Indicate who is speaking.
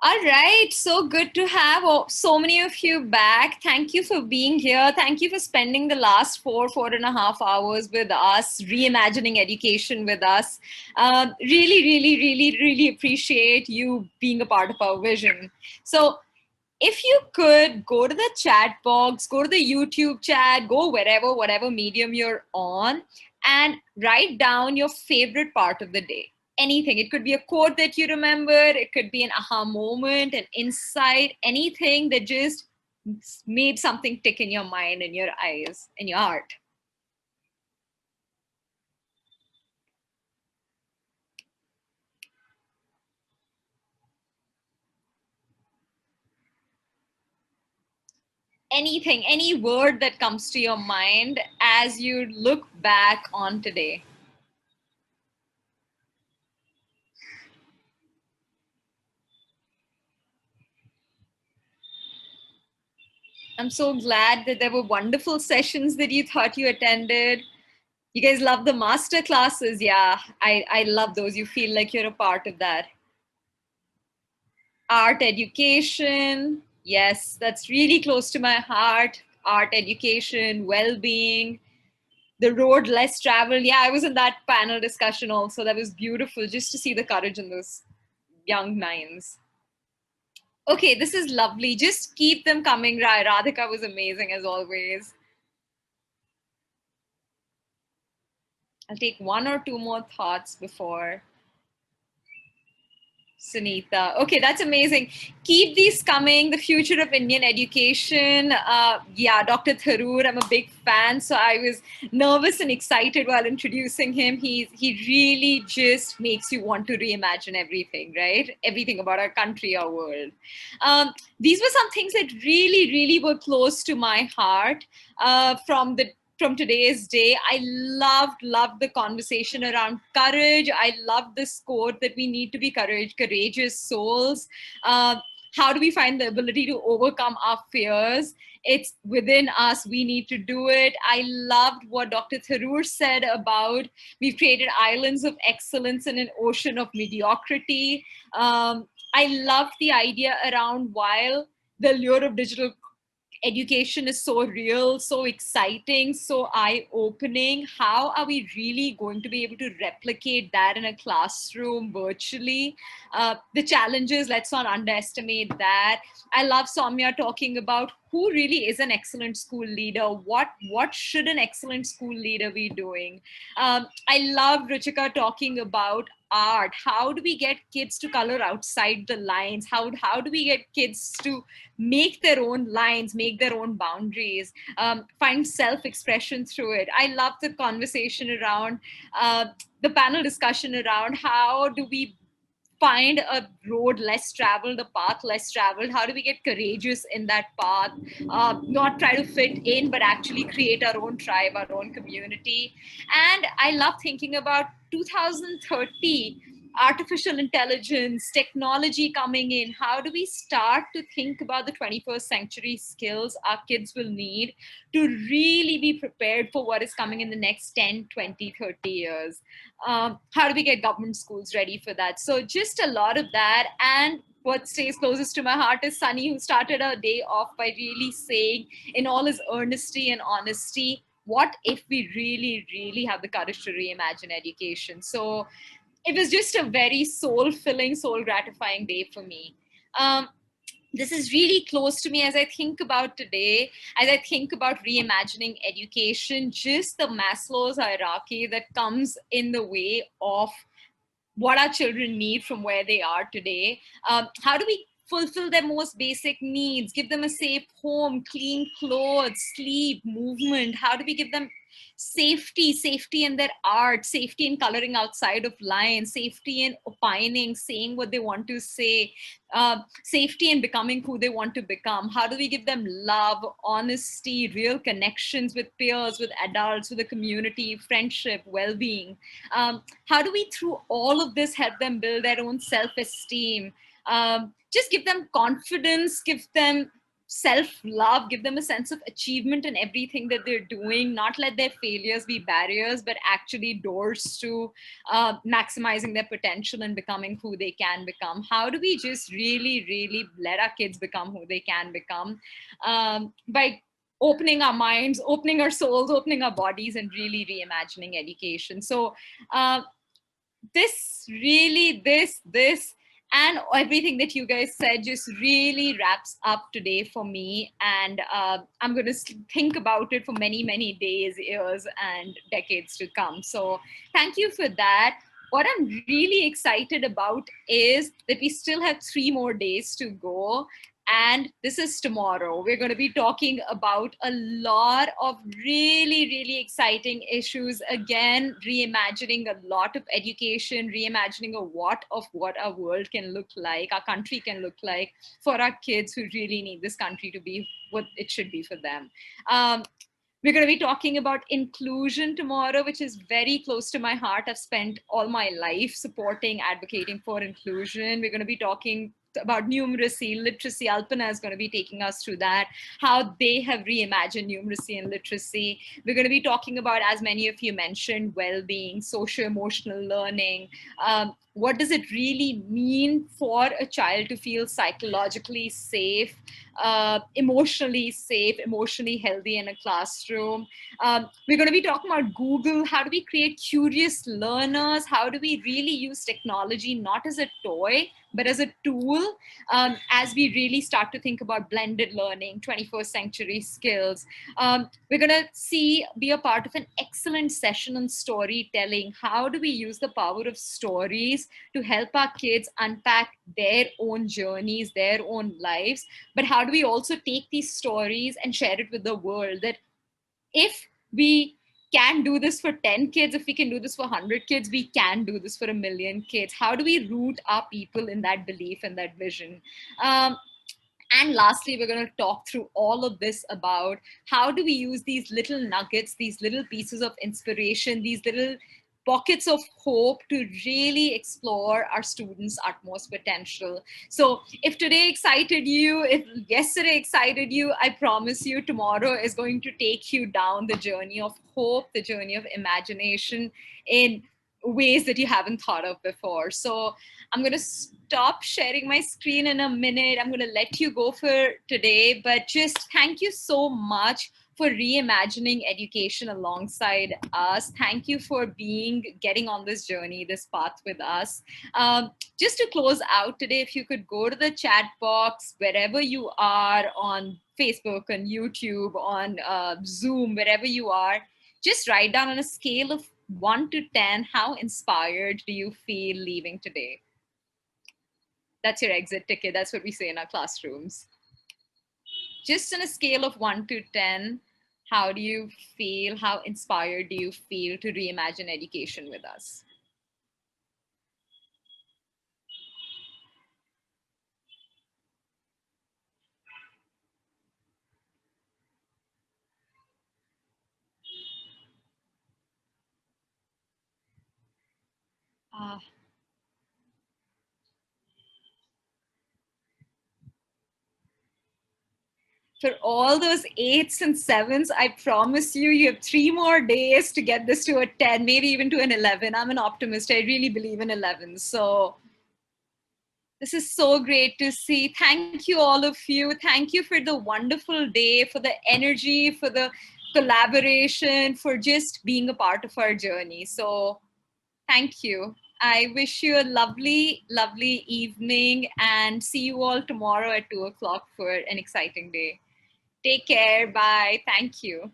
Speaker 1: All right, so good to have so many of you back. Thank you for being here. Thank you for spending the last 4.5 hours with us, reimagining education with us. Really appreciate you being a part of our vision. So, if you could go to the chat box, go to the YouTube chat, go wherever, whatever medium you're on, and write down your favorite part of the day. Anything. It could be a quote that you remember, it could be an aha moment, an insight, anything that just made something tick in your mind, in your eyes, in your heart. Anything, any word that comes to your mind as you look back on today. I'm so glad that there were wonderful sessions that you thought you attended. You guys love the master classes. Yeah, I love those. You feel like you're a part of that. Art education. Yes, that's really close to my heart. Art education, well being, the road less traveled. Yeah, I was in that panel discussion also. That was beautiful just to see the courage in those young minds. Okay, this is lovely. Just keep them coming. Radhika was amazing as always. I'll take one or two more thoughts before Sunitha. Okay, that's amazing. Keep these coming. The future of Indian education. Yeah, Dr. Tharoor, I'm a big fan. So I was nervous and excited while introducing him. He really just makes you want to reimagine everything, right? Everything about our country, our world. These were some things that really were close to my heart from today's day. I loved the conversation around courage. I love this quote that we need to be courageous souls. Uh, how do we find the ability to overcome our fears? It's within us. We need to do it. I loved what Dr. Tharoor said about we've created islands of excellence in an ocean of mediocrity. I loved the idea around while the lure of digital education is so real, so exciting, so eye opening. How are we really going to be able to replicate that in a classroom virtually? The challenges, let's not underestimate that. I love Soumya talking about who really is an excellent school leader. What should an excellent school leader be doing? I love Ruchika talking about art. How do we get kids to color outside the lines? How do we get kids to make their own lines, make their own boundaries, find self-expression through it? I love the conversation around the panel discussion around how do we find a road less traveled, a path less traveled. How do we get courageous in that path? Not try to fit in, but actually create our own tribe, our own community. And I love thinking about 2030, artificial intelligence, technology coming in. How do we start to think about the 21st century skills our kids will need to really be prepared for what is coming in the next 10, 20, 30 years? How do we get government schools ready for that? So just a lot of that. And what stays closest to my heart is Sunny, who started our day off by really saying, in all his earnesty and honesty, what if we really have the courage to reimagine education? So it was just a very soul filling, soul gratifying day for me. This is really close to me as I think about today, as I think about reimagining education, just the Maslow's hierarchy that comes in the way of what our children need from where they are today. How do we fulfill their most basic needs, give them a safe home, clean clothes, sleep, movement? How do we give them safety in their art, safety in coloring outside of lines, safety in opining, saying what they want to say, safety in becoming who they want to become? How do we give them love, honesty, real connections with peers, with adults, with the community, friendship, well-being? How do we, through all of this, help them build their own self-esteem? Just give them confidence, give them self-love, give them a sense of achievement in everything that they're doing, not let their failures be barriers, but actually doors to maximizing their potential and becoming who they can become. How do we just really, really let our kids become who they can become, by opening our minds, opening our souls, opening our bodies, and really reimagining education. So uh, this and everything that you guys said just really wraps up today for me, and I'm going to think about it for many days, years, and decades to come. So thank you for that. What I'm really excited about is that we still have 3 more days to go, and this is tomorrow. We're going to be talking about a lot of really exciting issues. Again, reimagining a lot of education, reimagining what our world can look like, our country can look like for our kids who really need this country to be what it should be for them. We're going to be talking about inclusion tomorrow, which is very close to my heart. I've spent all my life supporting, advocating for inclusion. We're going to be talking about numeracy, literacy. Alpana is going to be taking us through that, how they have reimagined numeracy and literacy. We're going to be talking about, as many of you mentioned, well-being, socio-emotional learning. What does it really mean for a child to feel psychologically safe, emotionally safe, emotionally healthy in a classroom? We're going to be talking about Google. How do we create curious learners? How do we really use technology not as a toy, but as a tool, as we really start to think about blended learning, 21st century skills? We're going to be a part of an excellent session on storytelling. How do we use the power of stories to help our kids unpack their own journeys, their own lives? But how do we also take these stories and share it with the world, that if we can do this for 10 kids, if we can do this for 100 kids, we can do this for 1,000,000 kids? How do we root our people in that belief and that vision? And lastly, we're going to talk through all of this about how do we use these little nuggets, these little pieces of inspiration, these little pockets of hope to really explore our students' utmost potential. So if today excited you, if yesterday excited you, I promise you tomorrow is going to take you down the journey of hope, the journey of imagination in ways that you haven't thought of before. So I'm going to stop sharing my screen in a minute. I'm going to let you go for today, but just thank you so much for reimagining education alongside us. Thank you for getting on this journey, this path with us. Just to close out today, if you could go to the chat box, wherever you are, on Facebook, on YouTube, on Zoom, wherever you are, just write down on a scale of 1 to 10, how inspired do you feel leaving today? That's your exit ticket. That's what we say in our classrooms. Just on a scale of 1 to 10, how do you feel? How inspired do you feel to reimagine education with us? Uh, for all those 8s and 7s, I promise you, you have 3 more days to get this to a 10, maybe even to an 11. I'm an optimist. I really believe in 11. So this is so great to see. Thank you, all of you. Thank you for the wonderful day, for the energy, for the collaboration, for just being a part of our journey. So thank you. I wish you a lovely evening, and see you all tomorrow at 2 o'clock for an exciting day. Take care. Bye. Thank you.